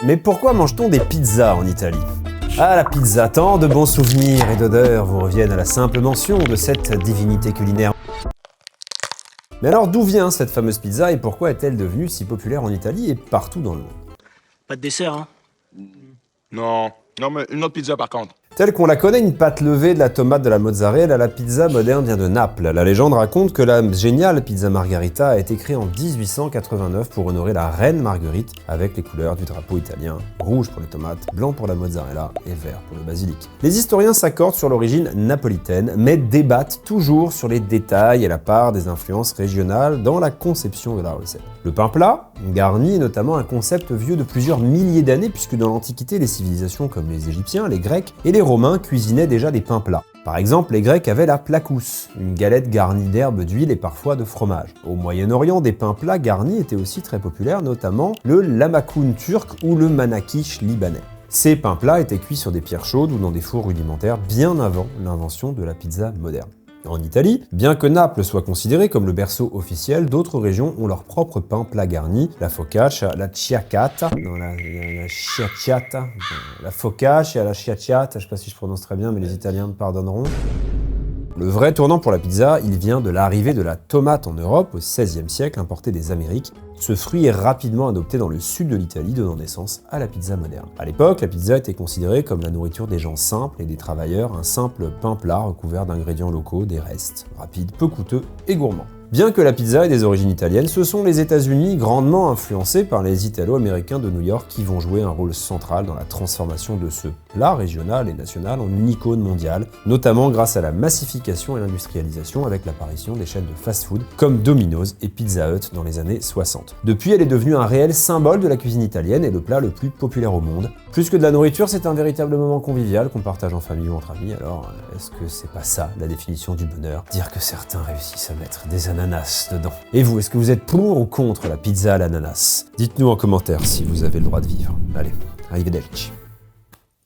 Mais pourquoi mange-t-on des pizzas en Italie? Ah, la pizza, tant de bons souvenirs et d'odeurs vous reviennent à la simple mention de cette divinité culinaire. Mais alors d'où vient cette fameuse pizza et pourquoi est-elle devenue si populaire en Italie et partout dans le monde? Pas de dessert, hein? Non, mais une autre pizza par contre. Telle qu'on la connaît, une pâte levée, de la tomate, de la mozzarella, la pizza moderne vient de Naples. La légende raconte que la géniale pizza margherita a été créée en 1889 pour honorer la reine Marguerite avec les couleurs du drapeau italien, rouge pour les tomates, blanc pour la mozzarella et vert pour le basilic. Les historiens s'accordent sur l'origine napolitaine, mais débattent toujours sur les détails et la part des influences régionales dans la conception de la recette. Le pain plat, garni, est notamment un concept vieux de plusieurs milliers d'années puisque dans l'Antiquité, les civilisations comme les Égyptiens, les Grecs et les Romains cuisinaient déjà des pains plats. Par exemple, les Grecs avaient la plakous, une galette garnie d'herbes, d'huile et parfois de fromage. Au Moyen-Orient, des pains plats garnis étaient aussi très populaires, notamment le lamakoun turc ou le manakish libanais. Ces pains plats étaient cuits sur des pierres chaudes ou dans des fours rudimentaires bien avant l'invention de la pizza moderne. En Italie, bien que Naples soit considéré comme le berceau officiel, d'autres régions ont leur propre pain plat garni, la focaccia, la ciabatta, la focaccia, la ciabatta, je sais pas si je prononce très bien, mais les Italiens me pardonneront. Le vrai tournant pour la pizza, il vient de l'arrivée de la tomate en Europe au XVIe siècle, importée des Amériques. Ce fruit est rapidement adopté dans le sud de l'Italie, donnant naissance à la pizza moderne. À l'époque, la pizza était considérée comme la nourriture des gens simples et des travailleurs, un simple pain plat recouvert d'ingrédients locaux, des restes, rapides, peu coûteux et gourmands. Bien que la pizza ait des origines italiennes, ce sont les États-Unis, grandement influencés par les Italo-Américains de New York, qui vont jouer un rôle central dans la transformation de ce plat régional et national en une icône mondiale, notamment grâce à la massification et l'industrialisation avec l'apparition des chaînes de fast-food comme Domino's et Pizza Hut dans les années 60. Depuis, elle est devenue un réel symbole de la cuisine italienne et le plat le plus populaire au monde. Plus que de la nourriture, c'est un véritable moment convivial qu'on partage en famille ou entre amis. Alors, est-ce que c'est pas ça la définition du bonheur? Dire que certains réussissent à mettre des ananas dedans. Et vous, est-ce que vous êtes pour ou contre la pizza à l'ananas? Dites-nous en commentaire si vous avez le droit de vivre. Allez, arrivederci.